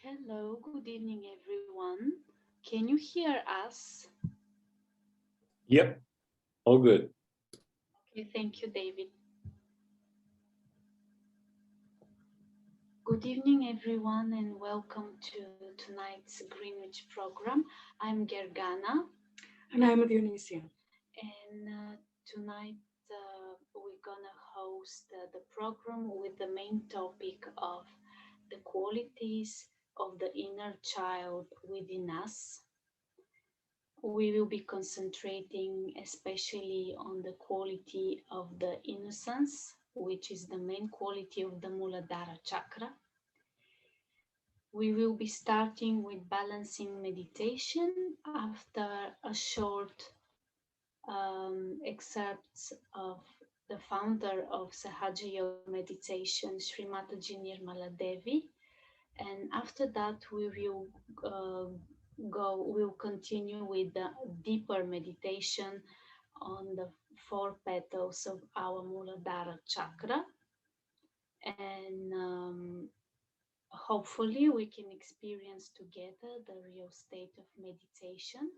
Hello, good evening, everyone. Can you hear us? Yep, all good. Okay, thank you, David. Good evening, everyone, and welcome to tonight's Greenwich program. I'm Gergana. And I'm Dionysia. And tonight we're gonna host the program with the main topic of the qualities of the inner child within us. We will be concentrating especially on the quality of the innocence, which is the main quality of the Muladhara chakra. We will be starting with balancing meditation after a short excerpts of the founder of Sahaja Yoga Meditation, Srimataji Nirmala Devi. And after that, we'll continue with the deeper meditation on the four petals of our Muladhara chakra. And hopefully we can experience together the real state of meditation.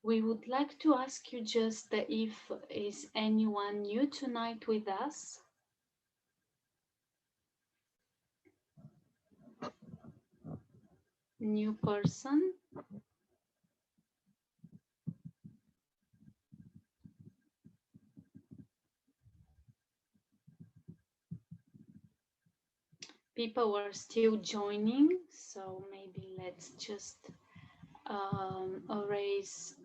We would like to ask you just if is anyone new tonight with us? New person? People are still joining, so maybe let's just erase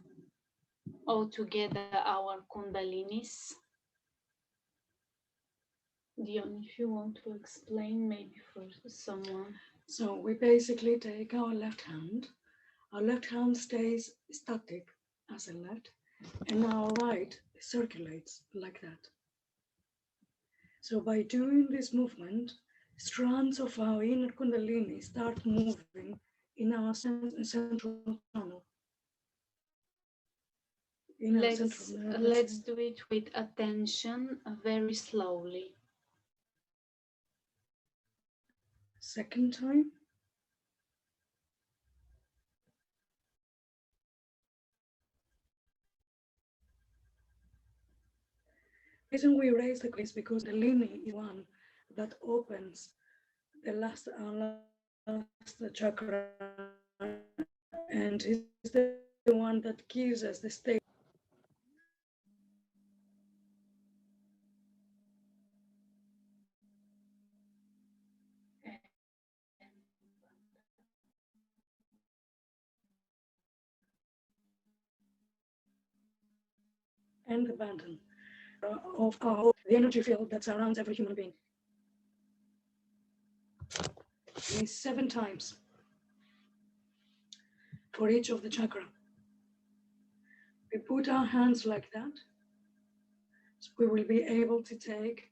all together our kundalinis. Dion, if you want to explain maybe for someone. So we basically take our left hand stays static as a left, and our right circulates like that. So by doing this movement, strands of our inner kundalini start moving in our central channel. Let's do it with attention, very slowly. Second time. The reason we raise the is because the kundalini is one that opens the last chakra, and is the one that gives us the state. And abandon of the energy field that surrounds every human being. And 7 times for each of the chakra. We put our hands like that, so we will be able to take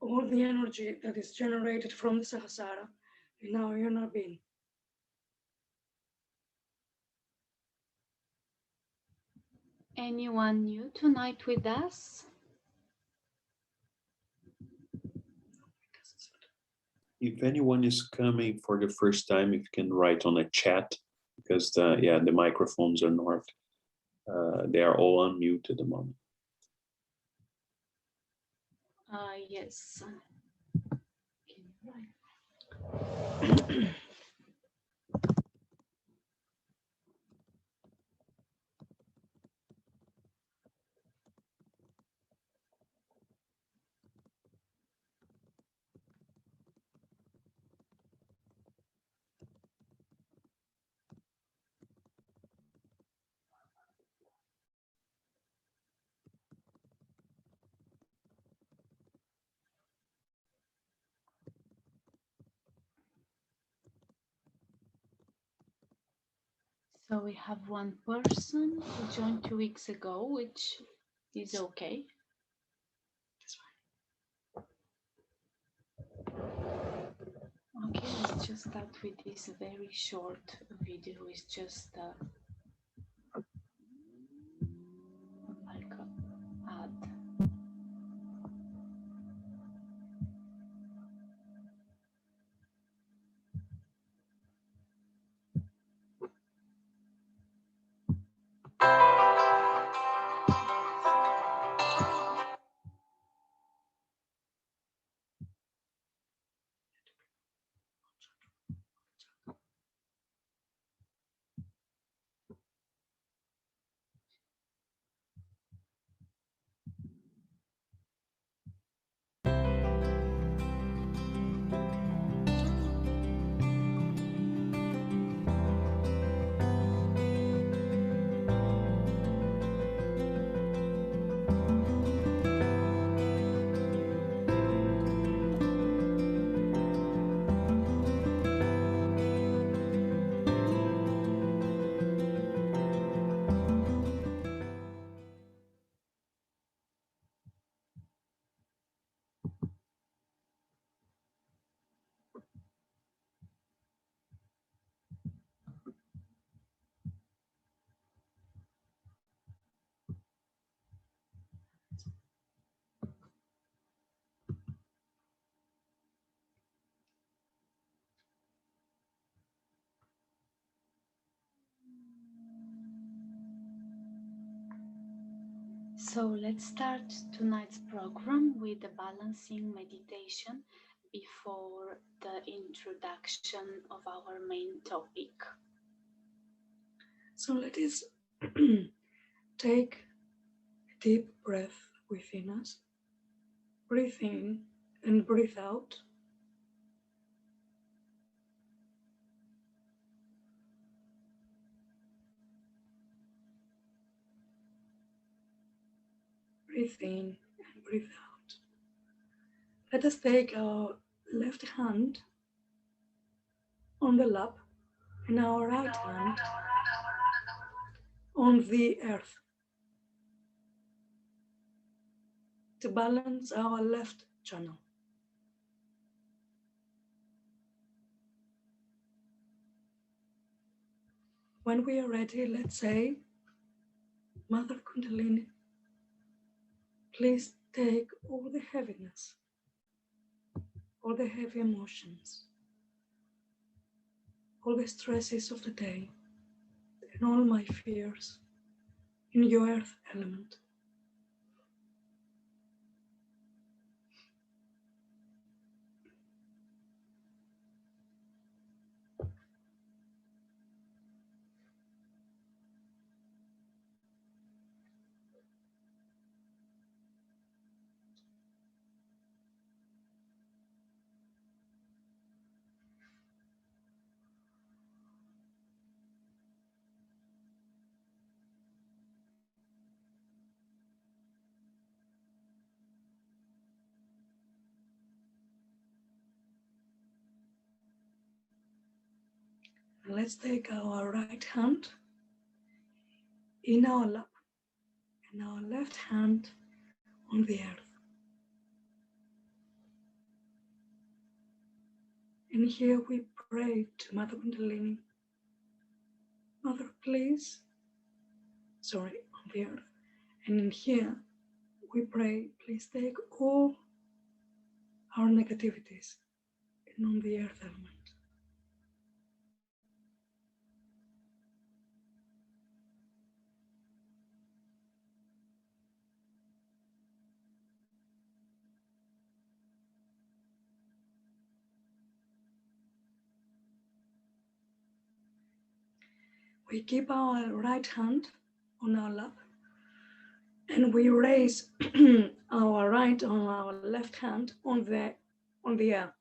all the energy that is generated from the Sahasrara in our inner being. Anyone new tonight with us? If anyone is coming for the first time, if you can write on a chat, because the microphones are not, they are all unmuted at the moment. Yes. Can you write? So we have one person who joined 2 weeks ago, which is okay. Okay, let's just start with this very short video. It's just like an ad. So let's start tonight's program with a balancing meditation before the introduction of our main topic. So let us take a deep breath within us. Breathe in and breathe out. Breathe in and breathe out. Let us take our left hand on the lap and our right hand on the earth to balance our left channel. When we are ready, let's say, Mother Kundalini, please take all the heaviness, all the heavy emotions, all the stresses of the day, and all my fears in your earth element. And let's take our right hand in our lap and our left hand on the earth. And here we pray to Mother Kundalini, Mother, please, on the earth. And in here we pray, please take all our negativities and on the earth element. We keep our right hand on our lap and we raise our right on our left hand on the air.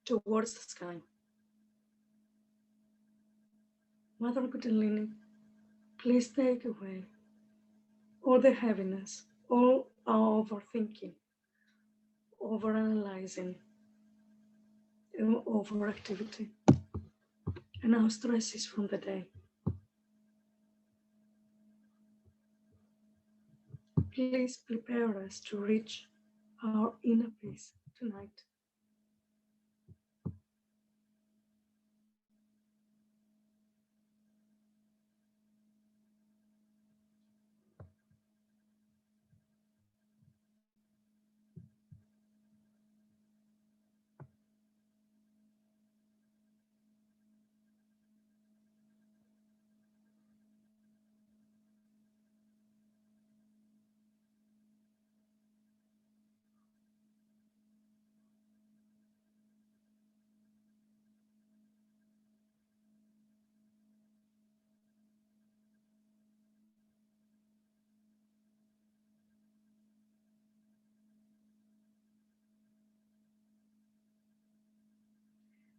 Towards the sky. Mother Kundalini, please take away all the heaviness, all our overthinking, overanalyzing, and overactivity, and our stresses from the day. Please prepare us to reach our inner peace tonight.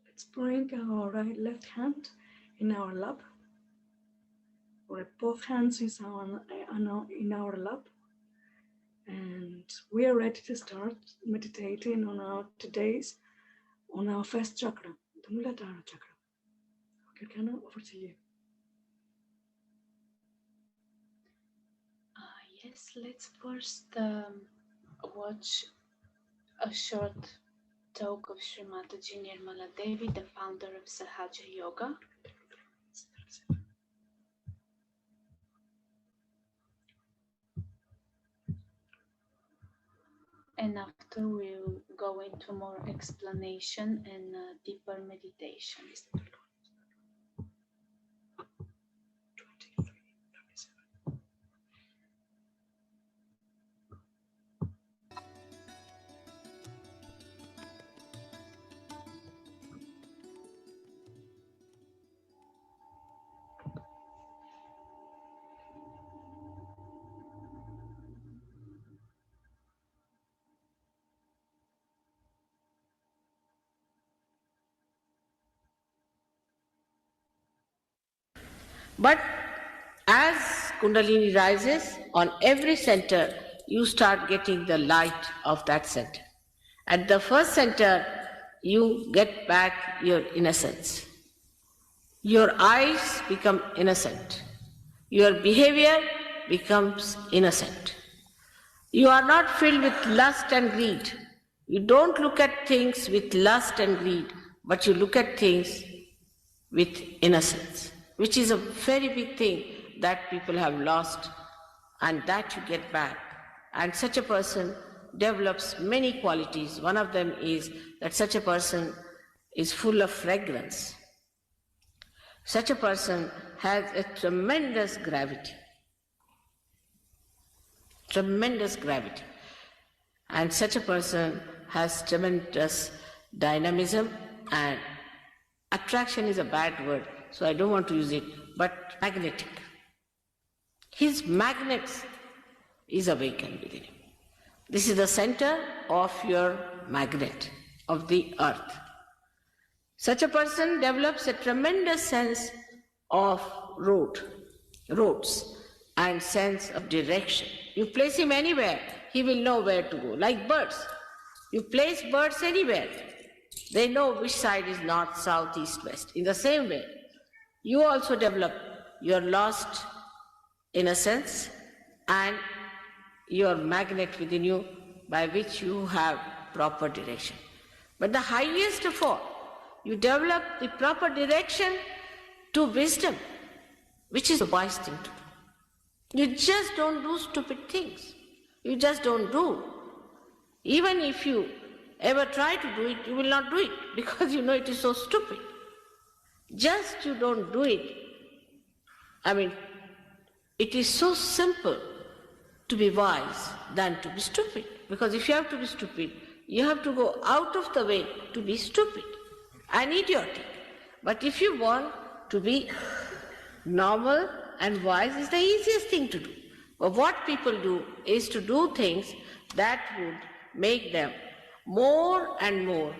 Let's bring our left hand in our lap, or both hands in our lap, and we are ready to start meditating on our first chakra, the Muladhara chakra. Okay, Kana, over to you. Yes, let's first watch a short talk of Srimataji Nirmala Devi, the founder of Sahaja Yoga. And after we'll go into more explanation and deeper meditation. But as Kundalini rises, on every center, you start getting the light of that center. At the first center, you get back your innocence. Your eyes become innocent. Your behavior becomes innocent. You are not filled with lust and greed. You don't look at things with lust and greed, but you look at things with innocence, which is a very big thing that people have lost, and that you get back. And such a person develops many qualities. One of them is that such a person is full of fragrance. Such a person has a tremendous gravity. Tremendous gravity. And such a person has tremendous dynamism, and attraction is a bad word, so I don't want to use it, but magnetic. His magnet is awakened within him. This is the center of your magnet, of the earth. Such a person develops a tremendous sense of roads, and sense of direction. You place him anywhere, he will know where to go, like birds. You place birds anywhere, they know which side is north, south, east, west. In the same way, you also develop your lost innocence and your magnet within you by which you have proper direction. But the highest of all, you develop the proper direction to wisdom, which is a wise thing to do. You just don't do stupid things. You just don't do. Even if you ever try to do it, you will not do it because you know it is so stupid. Just you don't do it. I mean, it is so simple to be wise than to be stupid. Because if you have to be stupid, you have to go out of the way to be stupid and idiotic. But if you want to be normal and wise, is the easiest thing to do. But what people do is to do things that would make them more and more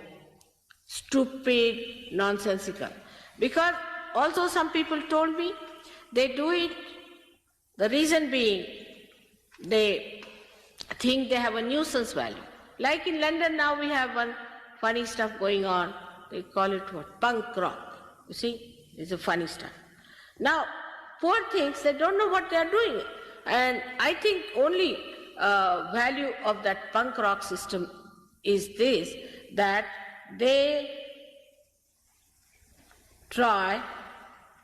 stupid, nonsensical. Because also some people told me they do it, the reason being they think they have a nuisance value. Like in London now we have one funny stuff going on. They call it what? Punk rock. You see, it's a funny stuff. Now, poor things, they don't know what they are doing. And I think only value of that punk rock system is this, that they try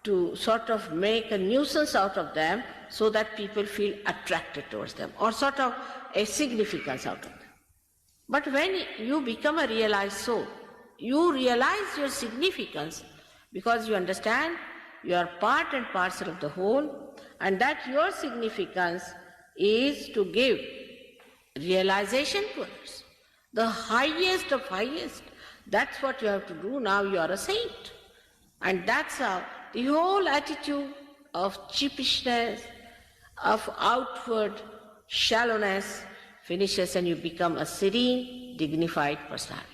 to sort of make a nuisance out of them so that people feel attracted towards them, or sort of a significance out of them. But when you become a realized soul, you realize your significance because you understand you are part and parcel of the whole, and that your significance is to give realization to others. The highest of highest, that's what you have to do. Now you are a saint. And that's how the whole attitude of cheapishness, of outward shallowness finishes, and you become a serene, dignified personality.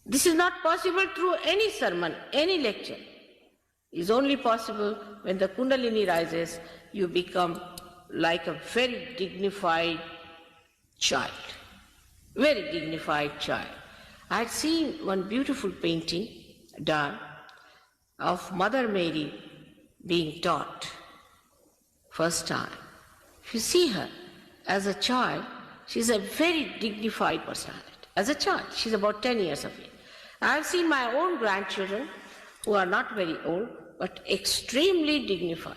This is not possible through any sermon, any lecture. It is only possible when the Kundalini rises, you become like a very dignified child. Very dignified child. I had seen one beautiful painting done of Mother Mary being taught first time. If you see her as a child, she's a very dignified personality. As a child, she's about 10 years of age. I've seen my own grandchildren who are not very old, but extremely dignified.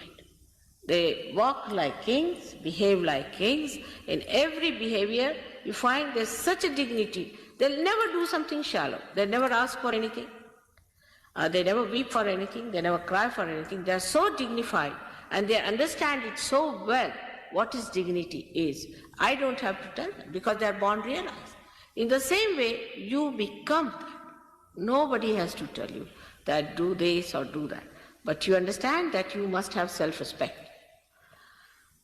They walk like kings, behave like kings. In every behavior, you find there's such a dignity. They'll never do something shallow. They'll never ask for anything. They never weep for anything. They never cry for anything. They're so dignified, and they understand it so well what is dignity is. I don't have to tell them because they're born realized. In the same way, you become that. Nobody has to tell you that do this or do that. But you understand that you must have self-respect.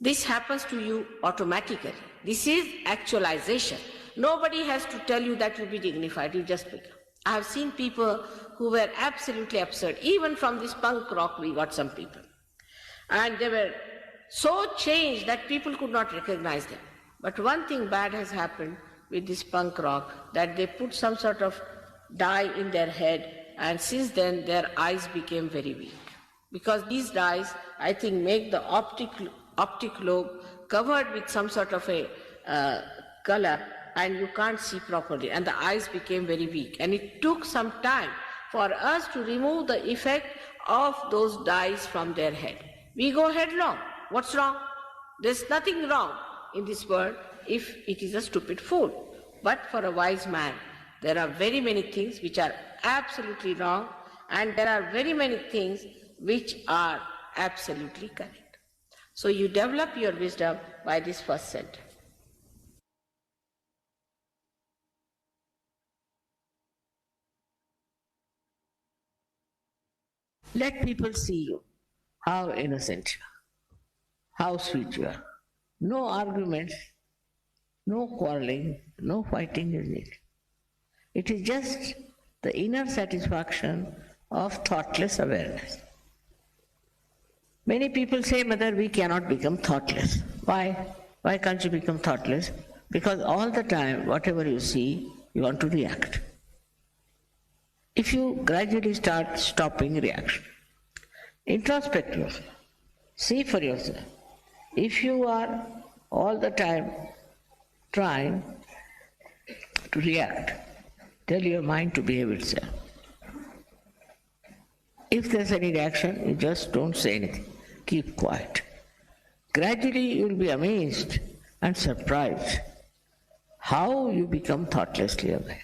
This happens to you automatically. This is actualization. Nobody has to tell you that you be dignified. You just become. I have seen people who were absolutely absurd. Even from this punk rock, we got some people. And they were so changed that people could not recognize them. But one thing bad has happened with this punk rock, that they put some sort of dye in their head, and since then their eyes became very weak. Because these dyes, I think, make the optic lobe covered with some sort of a color, and you can't see properly, and the eyes became very weak. And it took some time for us to remove the effect of those dyes from their head. We go headlong. What's wrong? There's nothing wrong in this world if it is a stupid fool. But for a wise man, there are very many things which are absolutely wrong, and there are very many things which are absolutely correct. So you develop your wisdom by this first sentence. Let people see you, how innocent you are, how sweet you are. No arguments, no quarreling, no fighting is needed. It is just the inner satisfaction of thoughtless awareness. Many people say, Mother, we cannot become thoughtless. Why? Why can't you become thoughtless? Because all the time, whatever you see, you want to react. If you gradually start stopping reaction, introspect yourself, see for yourself. If you are all the time trying to react, tell your mind to behave itself. If there's any reaction, you just don't say anything. Keep quiet. Gradually you will be amazed and surprised how you become thoughtlessly aware.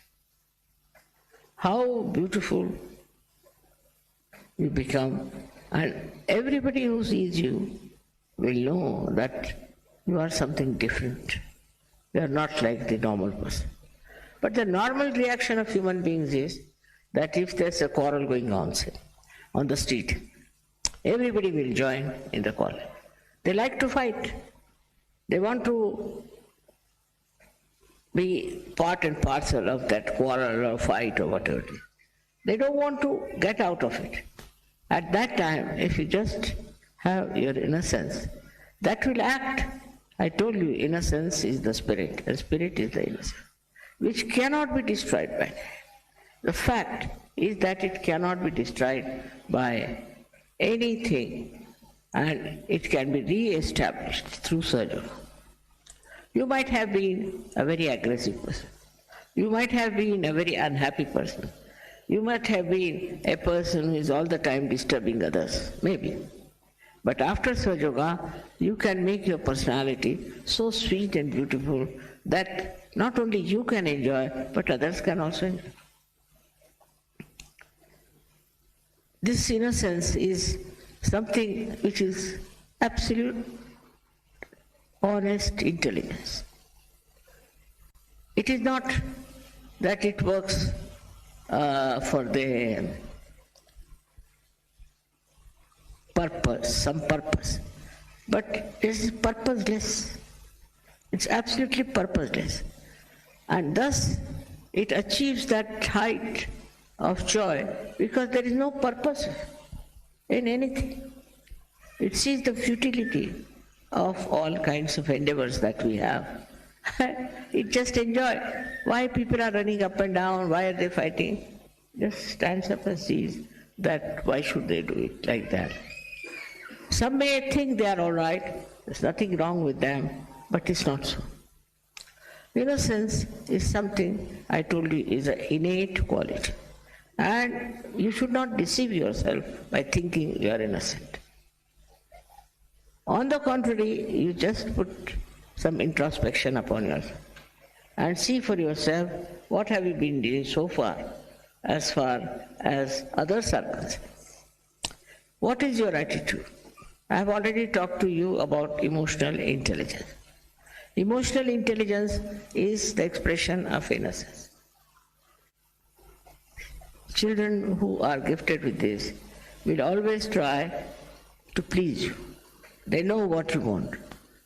How beautiful you become, and everybody who sees you will know that you are something different. You are not like the normal person. But the normal reaction of human beings is that if there's a quarrel going on, say, on the street, everybody will join in the quarrel. They like to fight. They want to be part and parcel of that quarrel or fight or whatever it is. They don't want to get out of it. At that time, if you just have your innocence, that will act. I told you, innocence is the spirit, and spirit is the innocence, which cannot be destroyed by man. The fact is that it cannot be destroyed by anything, and it can be re-established through surgery. You might have been a very aggressive person. You might have been a very unhappy person. You might have been a person who is all the time disturbing others, maybe. But after Sahaja, you can make your personality so sweet and beautiful that not only you can enjoy, but others can also enjoy. This innocence is something which is absolute, honest intelligence. It is not that it works for the purpose, some purpose, but it is purposeless. It's absolutely purposeless. And thus it achieves that height of joy because there is no purpose in anything. It sees the futility of all kinds of endeavors that we have. It just enjoys. Why people are running up and down, why are they fighting? Just stands up and sees that why should they do it like that. Some may think they are all right, there's nothing wrong with them, but it's not so. Innocence is something, I told you, is an innate quality. And you should not deceive yourself by thinking you are innocent. On the contrary, you just put some introspection upon yourself and see for yourself what have you been doing so far as others are concerned. What is your attitude? I have already talked to you about emotional intelligence. Emotional intelligence is the expression of innocence. Children who are gifted with this will always try to please you. They know what you want,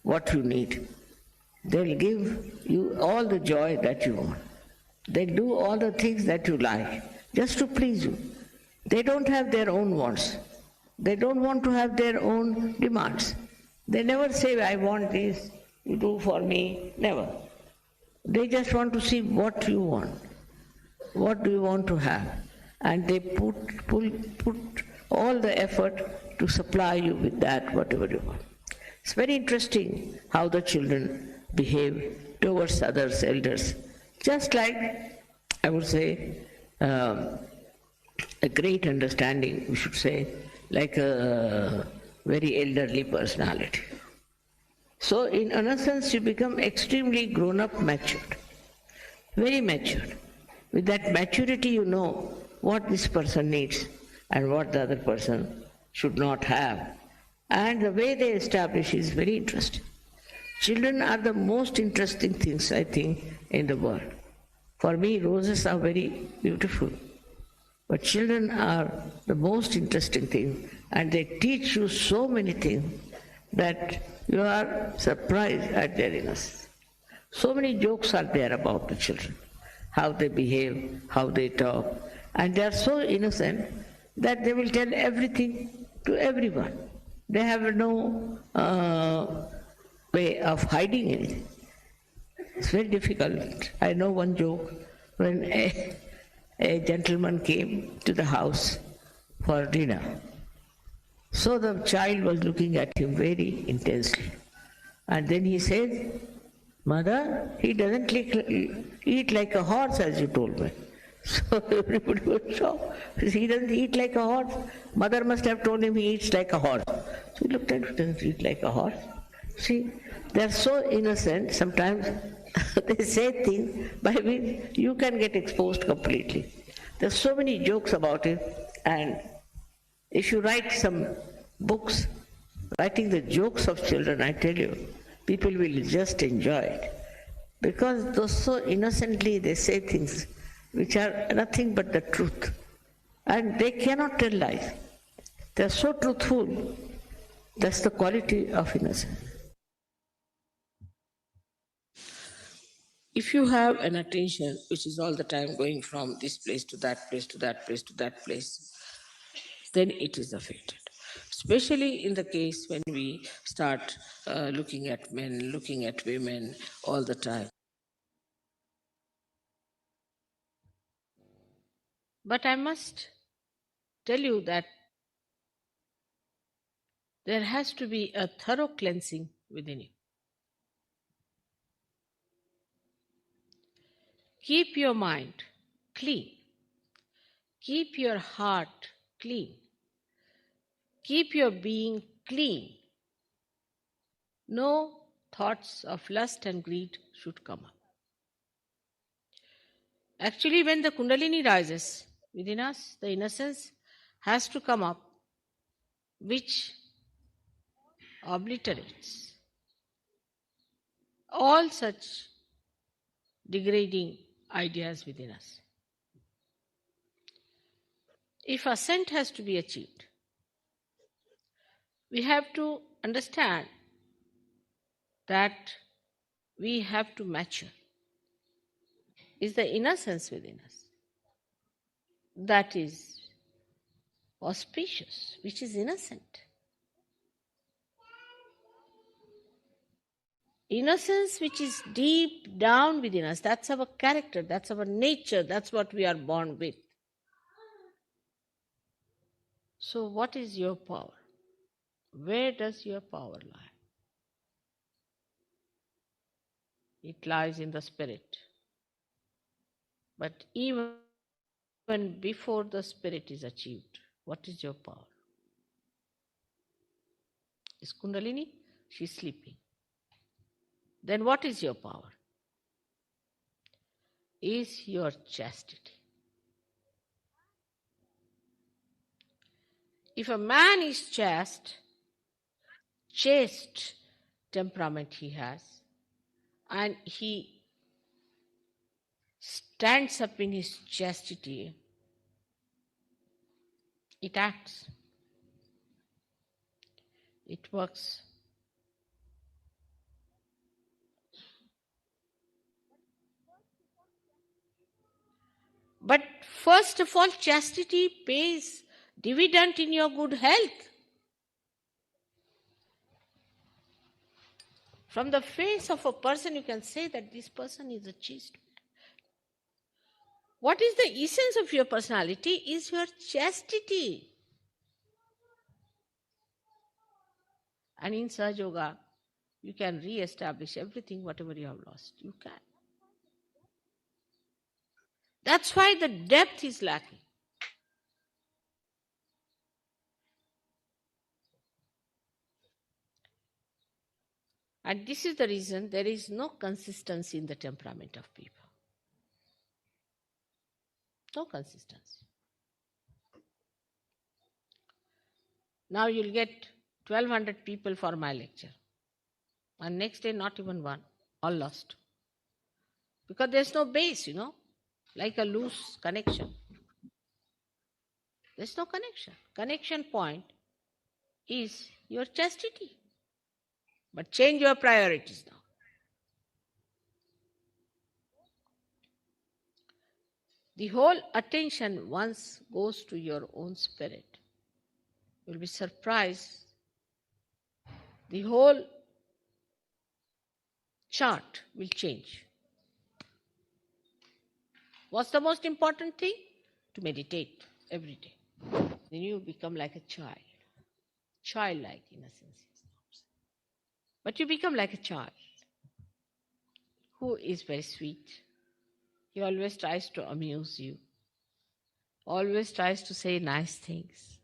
what you need. They'll give you all the joy that you want. They do all the things that you like just to please you. They don't have their own wants. They don't want to have their own demands. They never say, I want this, you do for me. Never. They just want to see what you want. What do you want to have? And they put all the effort to supply you with that, whatever you want. It's very interesting how the children behave towards others, elders. Just like, I would say, a great understanding, we should say, like a very elderly personality. So in innocence you become extremely grown up, matured, very matured. With that maturity you know what this person needs and what the other person should not have. And the way they establish is very interesting. Children are the most interesting things, I think, in the world. For me, roses are very beautiful. But children are the most interesting thing, and they teach you so many things that you are surprised at their innocence. So many jokes are there about the children, how they behave, how they talk, and they are so innocent that they will tell everything to everyone. They have no way of hiding anything. It's very difficult. I know one joke when a gentleman came to the house for dinner. So the child was looking at him very intensely. And then he said, Mother, he doesn't eat like a horse as you told me. So everybody was shocked. He doesn't eat like a horse. Mother must have told him he eats like a horse. So he looked at him, doesn't eat like a horse. See, they're so innocent, sometimes they say things by which you can get exposed completely. There's so many jokes about it, and if you write some books, writing the jokes of children, I tell you, people will just enjoy it. Because though so innocently they say things which are nothing but the truth. And they cannot tell lies. They're so truthful. That's the quality of innocence. If you have an attention which is all the time going from this place to that place to that place to that place, then it is affected. Especially in the case when we start looking at men, looking at women all the time. But I must tell you that there has to be a thorough cleansing within you. Keep your mind clean. Keep your heart clean. Keep your being clean. No thoughts of lust and greed should come up. Actually, when the Kundalini rises within us, the innocence has to come up, which obliterates all such degrading ideas within us. If ascent has to be achieved, we have to understand that we have to mature. Is the innocence within us that is auspicious, which is innocent. Innocence which is deep down within us, that's our character, that's our nature, that's what we are born with. So what is your power? Where does your power lie? It lies in the spirit. But even before the spirit is achieved, what is your power? Is Kundalini? She's sleeping. Then what is your power? Is your chastity. If a man is chaste temperament he has, and he stands up in his chastity, it acts, it works. But first of all, chastity pays dividend in your good health. From the face of a person, you can say that this person is a chaste man. What is the essence of your personality is your chastity. And in Sahaja Yoga, you can re-establish everything, whatever you have lost. You can. That's why the depth is lacking. And this is the reason there is no consistency in the temperament of people. No consistency. Now you'll get 1200 people for my lecture. And next day, not even one. All lost. Because there's no base, like a loose connection. There's no connection. Connection point is your chastity. But change your priorities now. The whole attention once goes to your own spirit. You'll be surprised. The whole chart will change. What's the most important thing? To meditate every day. Then you become like a child. Childlike in a sense. But you become like a child who is very sweet. He always tries to amuse you. Always tries to say nice things.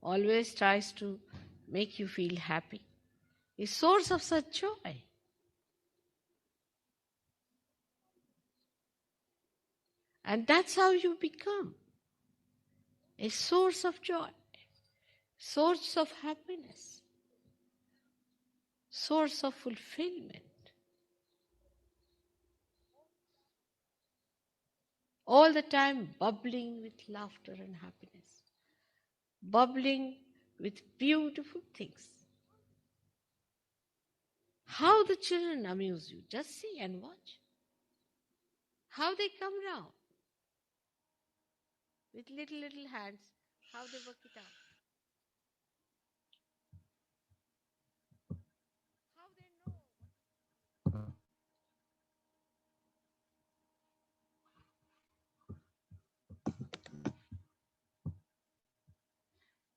Always tries to make you feel happy. A source of such joy. And that's how you become a source of joy, source of happiness, source of fulfillment. All the time bubbling with laughter and happiness, bubbling with beautiful things. How the children amuse you. Just see and watch. How they come round with little hands, how they work it out. How they know.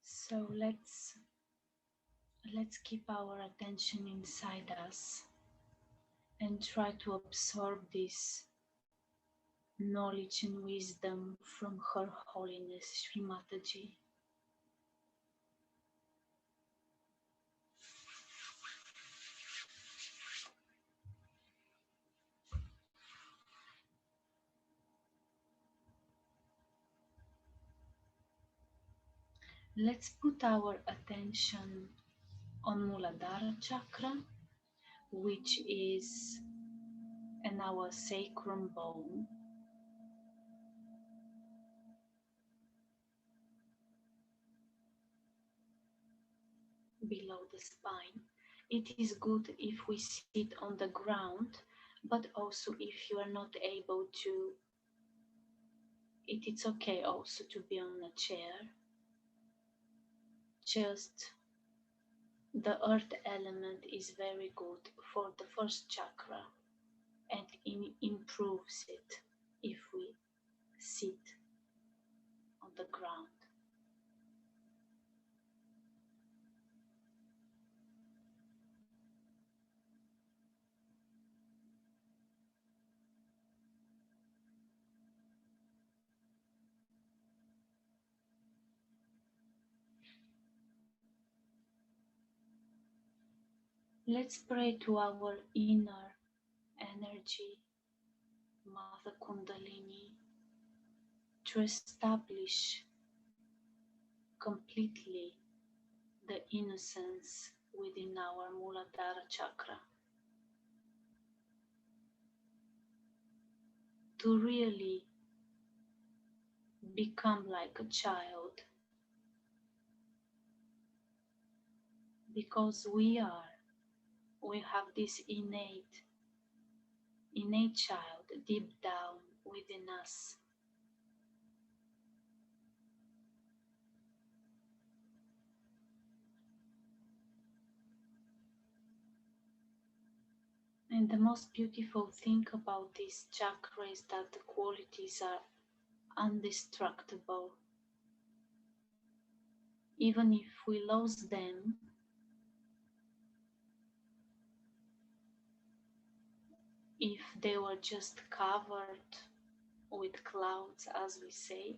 So let's keep our attention inside us and try to absorb this knowledge and wisdom from Her Holiness Sri Mataji. Let's put our attention on Muladhara chakra, which is in our sacrum bone. Below the spine. It is good if we sit on the ground, but also if you are not able to, it's okay also to be on a chair. Just the earth element is very good for the first chakra and improves it if we sit on the ground. Let's pray to our inner energy, Mother Kundalini, to establish completely the innocence within our Muladhara chakra. To really become like a child. Because we have this innate child deep down within us. And the most beautiful thing about this chakra is that the qualities are indestructible. Even if we lose them, if they were just covered with clouds, as we say,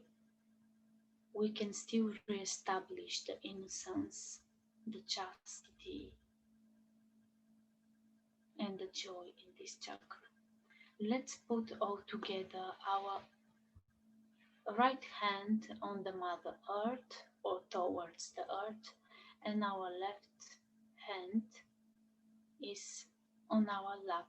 we can still re-establish the innocence, the chastity, and the joy in this chakra. Let's put all together our right hand on the Mother Earth or towards the earth, and our left hand is on our lap.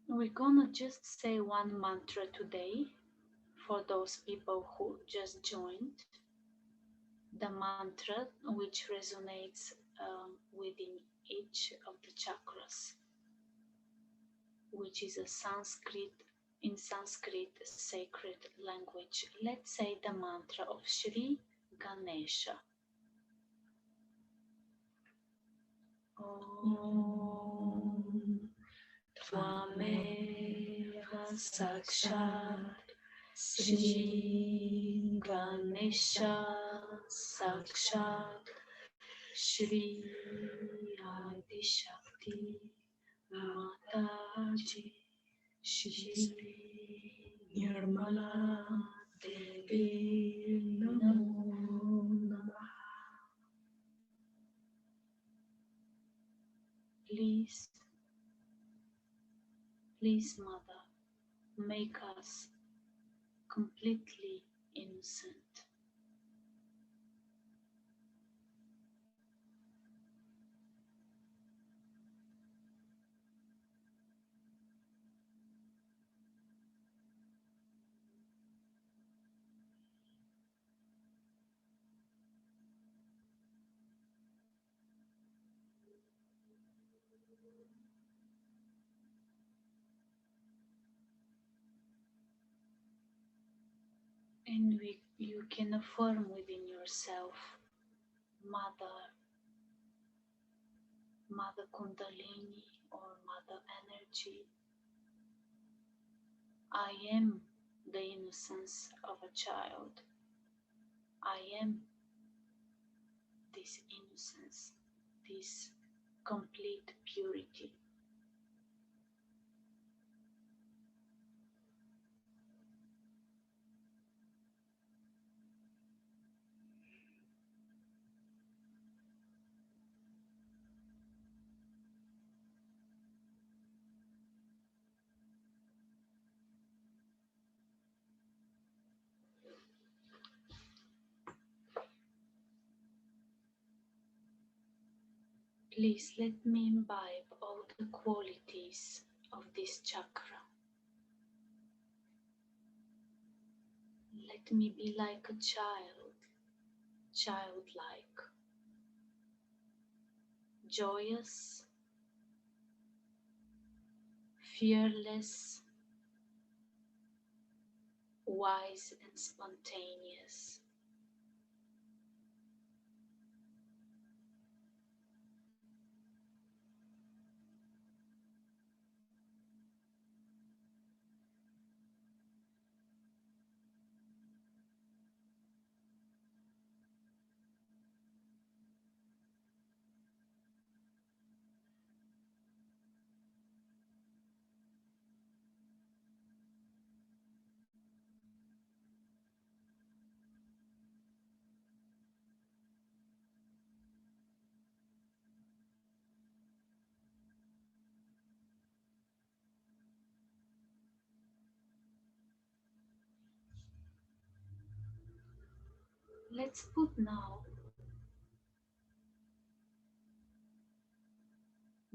We're gonna just say one mantra today for those people who just joined. The mantra which resonates within each of the chakras, which is a Sanskrit sacred language. Let's say the mantra of Shri Ganesha. Om Tvameva Sakshat Shri Ganesha Sakshat Shri Adi Shakti Mataji Shri Nirmala Devi Namo Namaha. Please, please, Mother, make us completely innocent. And you can affirm within yourself, Mother, Mother Kundalini or Mother Energy, I am the innocence of a child. I am this innocence, this complete purity. Please let me imbibe all the qualities of this chakra. Let me be like a child, childlike, joyous, fearless, wise and spontaneous. Let's put now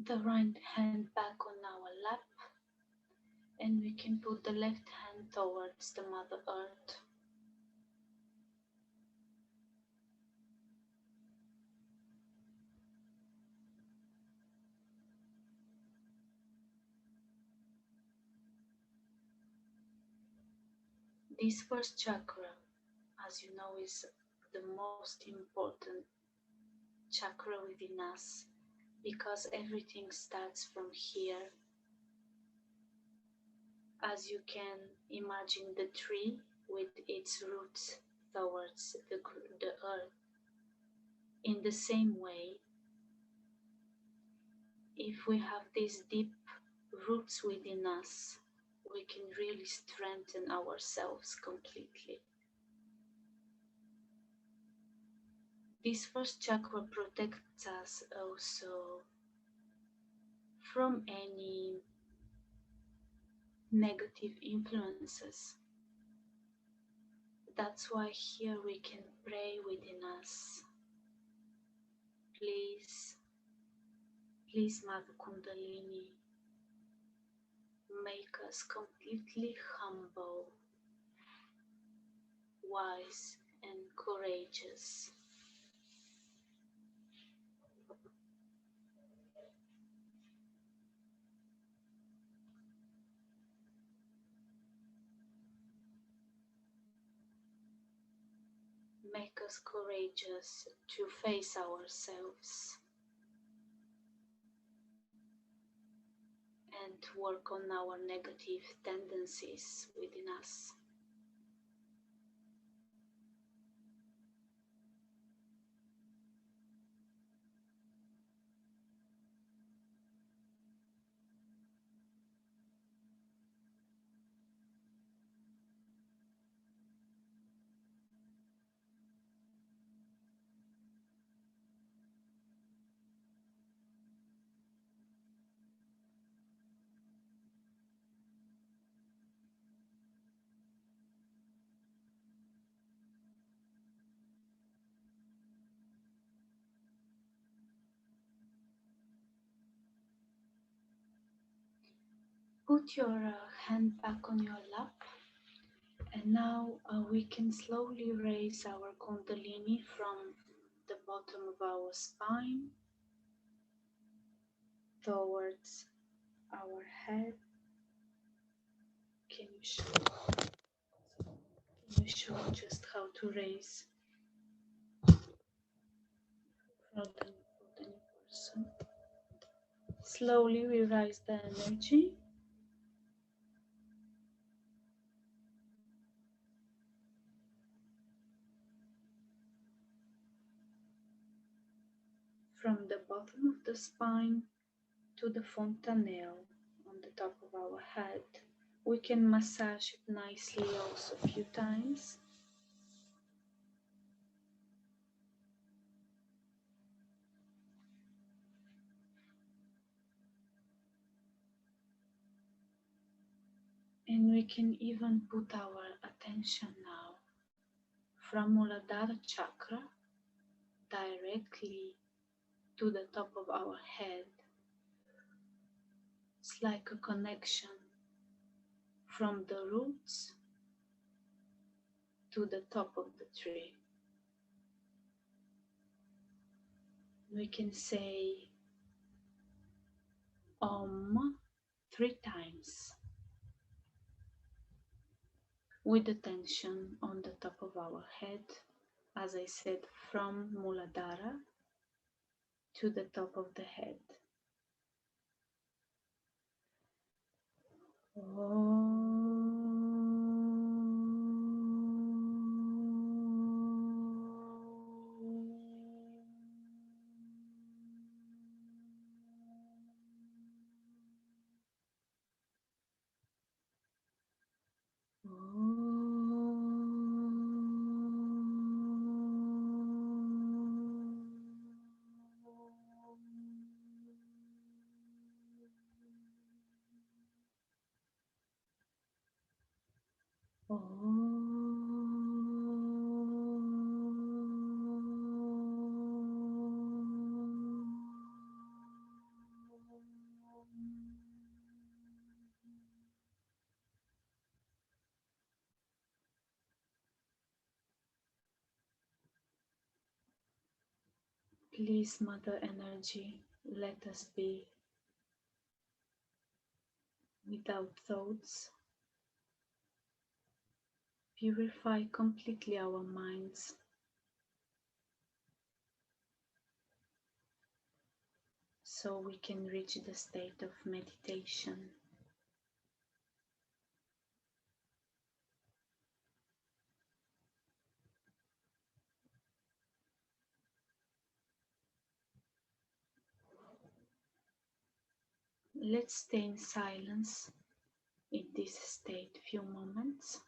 the right hand back on our lap, and we can put the left hand towards the Mother Earth. This first chakra, as you know, is the most important chakra within us because everything starts from here. As you can imagine the tree with its roots towards the earth, in the same way, if we have these deep roots within us, we can really strengthen ourselves completely. This first chakra protects us also from any negative influences. That's why here we can pray within us. Please, please, Mother Kundalini, make us completely humble, wise, and courageous. Make us courageous to face ourselves and work on our negative tendencies within us. Put your hand back on your lap, and now we can slowly raise our Kundalini from the bottom of our spine towards our head. Can you show just how to raise for the new person? Slowly we raise the energy from the bottom of the spine to the fontanelle on the top of our head. We can massage it nicely also a few times. And we can even put our attention now from Muladhara chakra directly to the top of our head. It's like a connection from the roots to the top of the tree. We can say Om 3 times with the tension on the top of our head, as I said, from Muladhara to the top of the head. Please, Mother Energy, let us be without thoughts, purify completely our minds. So we can reach the state of meditation. Let's stay in silence in this state few moments.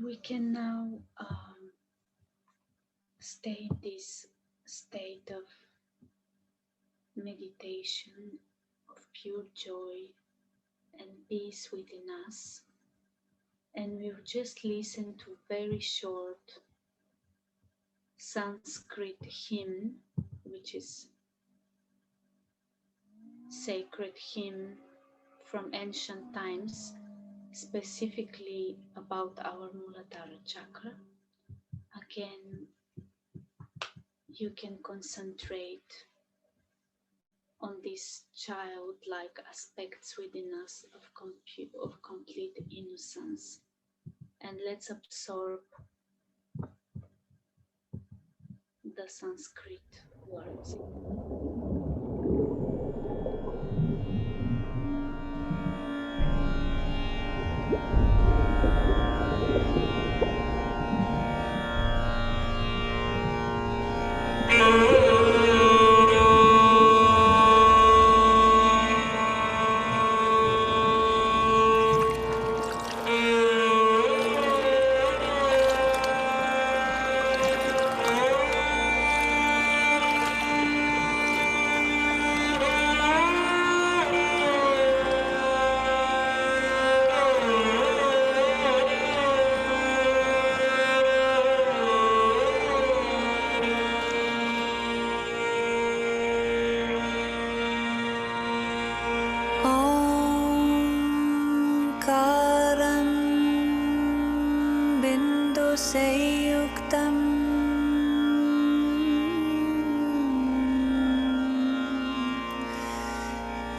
We can now stay in this state of meditation, of pure joy and peace within us. And we'll just listen to very short Sanskrit hymn, which is sacred hymn from ancient times, specifically about our Muladhara chakra. Again, you can concentrate on these childlike aspects within us of complete innocence. And let's absorb the Sanskrit words.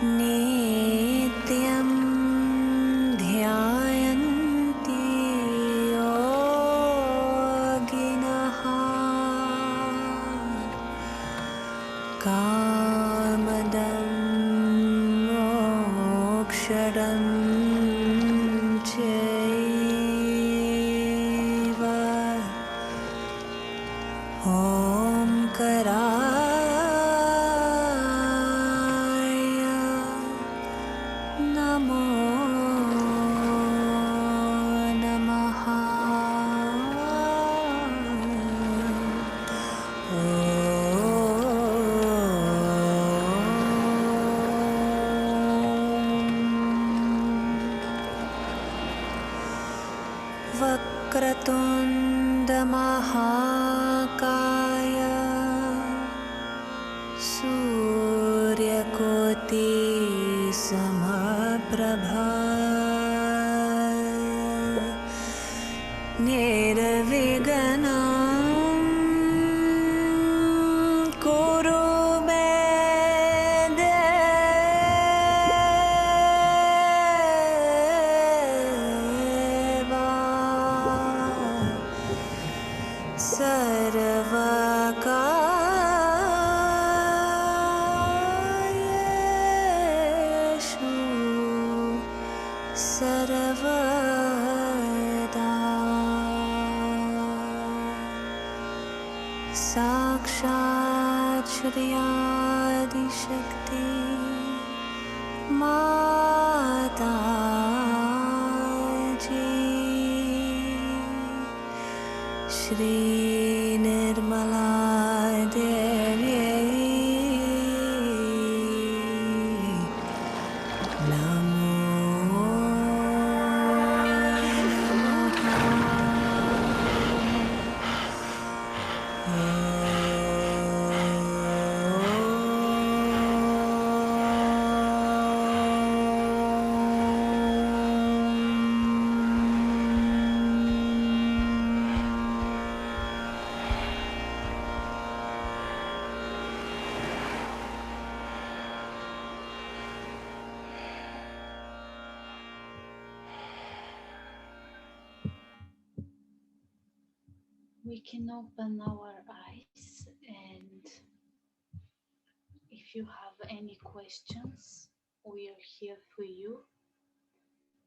नित्यं ध्यायन्ति योगिनः कामदं मोक्षदं चैव ओंकाराय नमो नमः वक्रतुण्डमहाकाय सूर्यकोटि समप्रभा निर्विघ्नं कुरु मे देव सर्वकार्येषु सर्वदा साक्षात् श्री आदिशक्ति माता श्री निर्मला देव्यै नमो We can open our eyes, and if you have any questions, we are here for you.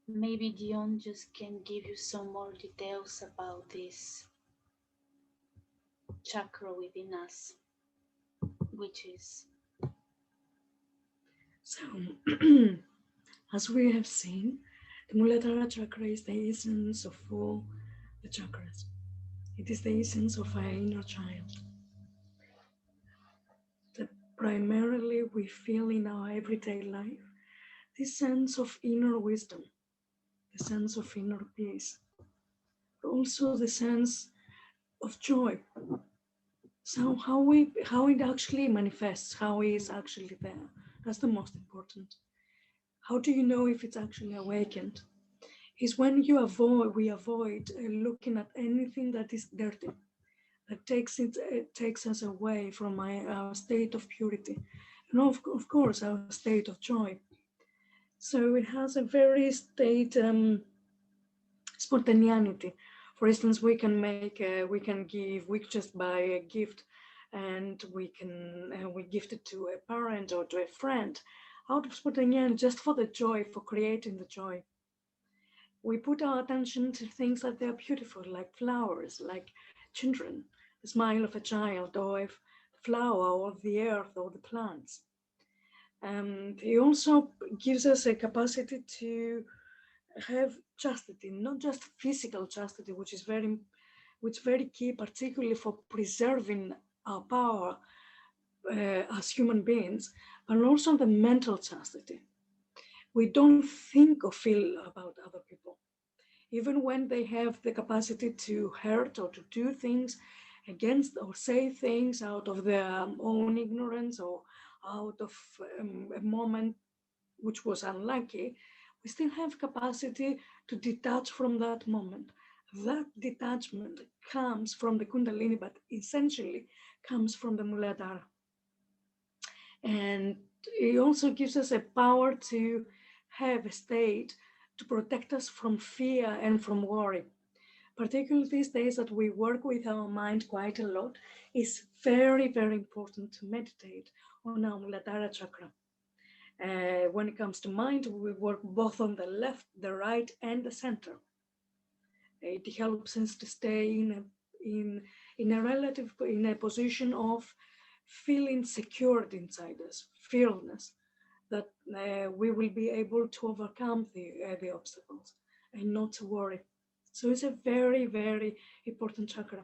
Maybe Dion just can give you some more details about this chakra within us, which is So, as we have seen, the Muladhara chakra is the essence of all the chakras. It is the essence of our inner child that primarily we feel in our everyday life, this sense of inner wisdom, the sense of inner peace, but also the sense of joy. So how it actually manifests, how it is actually there, that's the most important. How do you know if it's actually awakened? Is when we avoid looking at anything that is dirty, that takes us away from our state of purity, and of course our state of joy. So it has a very state spontaneity. For instance, we we just buy a gift, and we gift it to a parent or to a friend out of spontaneity, just for the joy, for creating the joy. We put our attention to things that they're beautiful, like flowers, like children, the smile of a child, or a flower, or the earth, or the plants. It also gives us a capacity to have chastity, not just physical chastity, which is very key, particularly for preserving our power as human beings, but also the mental chastity. We don't think or feel about other people, even when they have the capacity to hurt or to do things against or say things out of their own ignorance or out of a moment which was unlucky. We still have capacity to detach from that moment. That detachment comes from the Kundalini, but essentially comes from the Muladhara. And it also gives us a power to have a state to protect us from fear and from worry. Particularly these days that we work with our mind quite a lot, it's very, very important to meditate on our Muladhara chakra. When it comes to mind, we work both on the left, the right, and the center. It helps us to stay in a position of feeling secured inside us, fearlessness, that we will be able to overcome the obstacles and not to worry. So it's a very, very important chakra.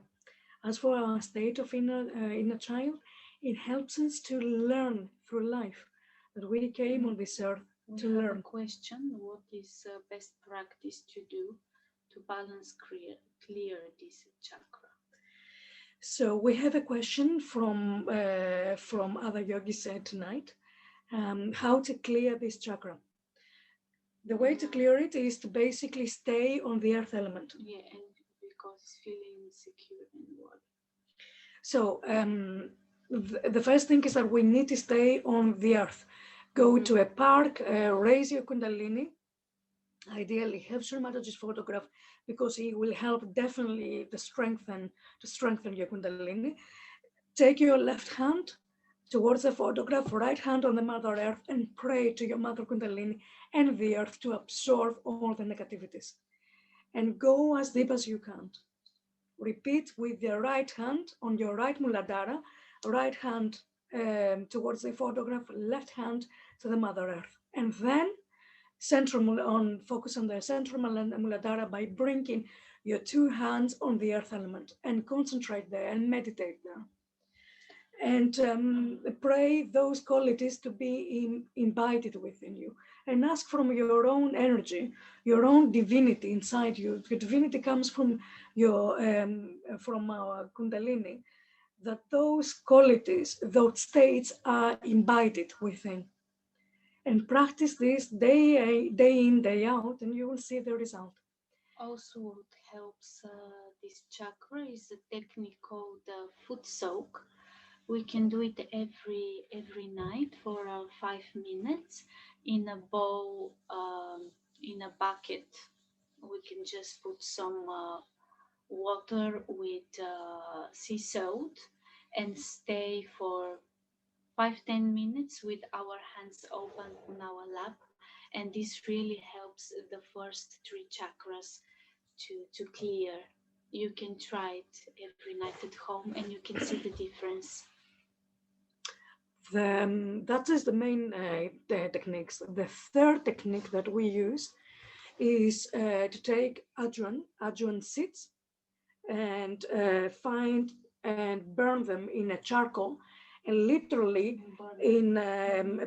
As for our state of inner child, it helps us to learn through life, that we came on this earth to We have learn. a question. What is best practice to do to balance clear this chakra? So we have a question from other yogis tonight. How to clear this chakra? The way to clear it is to basically stay on the earth element. Yeah, and because it's feeling insecure and what? So the first thing is that we need to stay on the earth. Go to a park, raise your kundalini. Ideally, have Sharmataji's photograph because he will help definitely to strengthen your kundalini. Take your left hand towards the photograph, right hand on the Mother Earth, and pray to your Mother Kundalini and the earth to absorb all the negativities. And go as deep as you can. Repeat with your right hand on your right Muladhara, right hand towards the photograph, left hand to the Mother Earth. And then focus on the central Muladhara by bringing your two hands on the earth element and concentrate there and meditate there. And pray those qualities to be imbibed within you, and ask from your own energy, your own divinity inside you. The divinity comes from from our kundalini, that those qualities, those states are imbibed within. And practice this day in, day out, and you will see the result. Also, what helps this chakra is a technique called foot soak. We can do it every night for 5 minutes in a bowl, in a bucket. We can just put some water with sea salt and stay for 5-10 minutes with our hands open on our lap, and this really helps the first three chakras to clear. You can try it every night at home and you can see the difference. That is the main techniques. The third technique that we use is to take ajuan seeds and find and burn them in a charcoal, and literally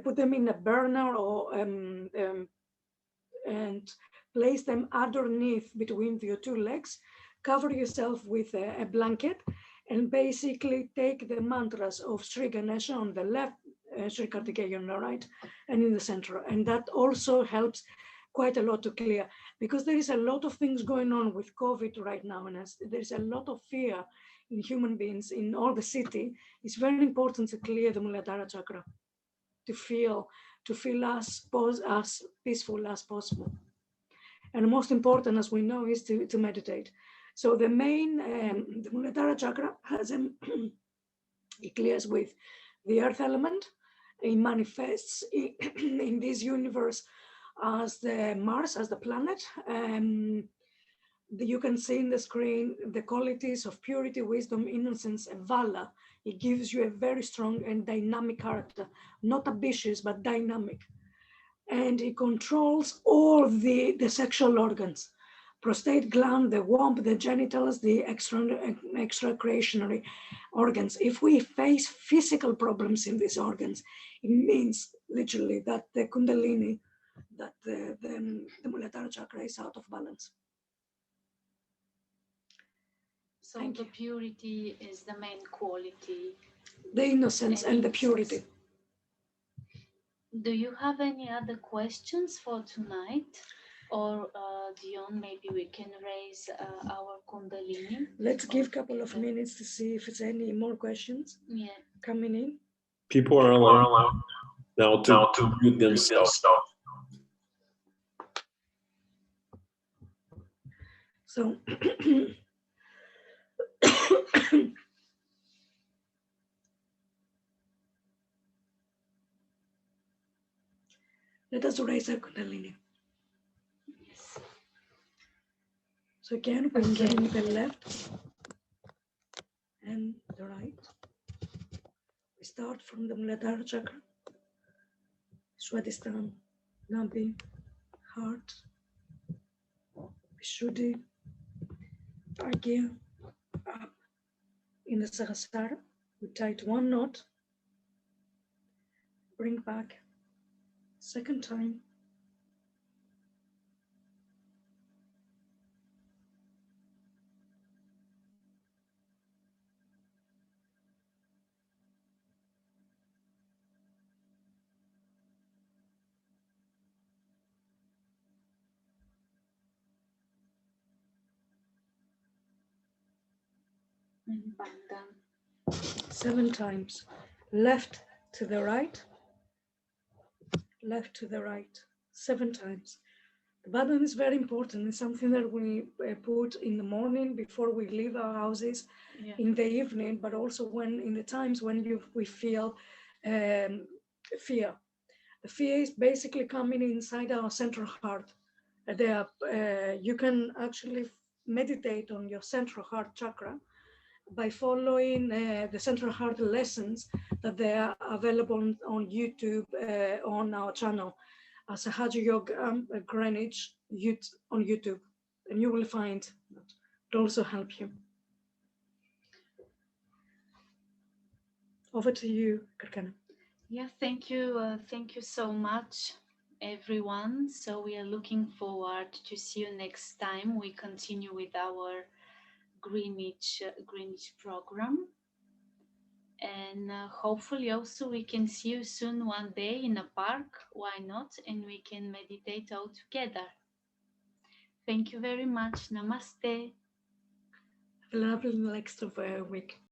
put them in a burner or and place them underneath between your two legs. Cover yourself with a blanket and basically take the mantras of Sri Ganesha on the left, Sri Kartikeya on the right, and in the center. And that also helps quite a lot to clear, because there is a lot of things going on with COVID right now, and there's a lot of fear in human beings in all the city. It's very important to clear the Muladhara chakra, to feel as peaceful as possible. And most important, as we know, is to meditate. So the main, the Muladhara chakra has it clears with the earth element. It manifests in this universe as the Mars, as the planet. You can see in the screen the qualities of purity, wisdom, innocence, and valor. It gives you a very strong and dynamic character, not ambitious, but dynamic. And it controls all the sexual organs, prostate gland, the womb, the genitals, the extra creationary organs. If we face physical problems in these organs, it means literally that the kundalini, that the Muladhara chakra is out of balance. So the purity is the main quality. The innocence and the purity. Do you have any other questions for tonight? Or Dion, maybe we can raise our kundalini. Let's give a couple of minutes to see if it's any more questions coming in. People are allowed. Now to mute themselves. So let us raise our Kundalini. Yes. So again, we bring the left and the right. We start from the Muladhara chakra, Swadhisthana, Nabhi, heart, Vishuddhi, Agya, up in the Sahasrara. We tight one knot, bring back, second time, And Bandhan. 7 times, left to the right, left to the right, 7 times. The bandhan is very important. It's something that we put in the morning before we leave our houses, Yeah. in the evening, but also when in the times when we feel fear. The fear is basically coming inside our central heart. You can actually meditate on your central heart chakra by following the central heart lessons that they are available on YouTube, on our channel, Sahaja Yoga Greenwich on YouTube, and you will find that it also help you. Over to you, Karkana. Yeah, thank you so much, everyone. So we are looking forward to see you next time. We continue with our Greenwich program, and hopefully also we can see you soon one day in a park. Why not? And we can meditate all together. Thank you very much. Namaste. Have a lovely next week.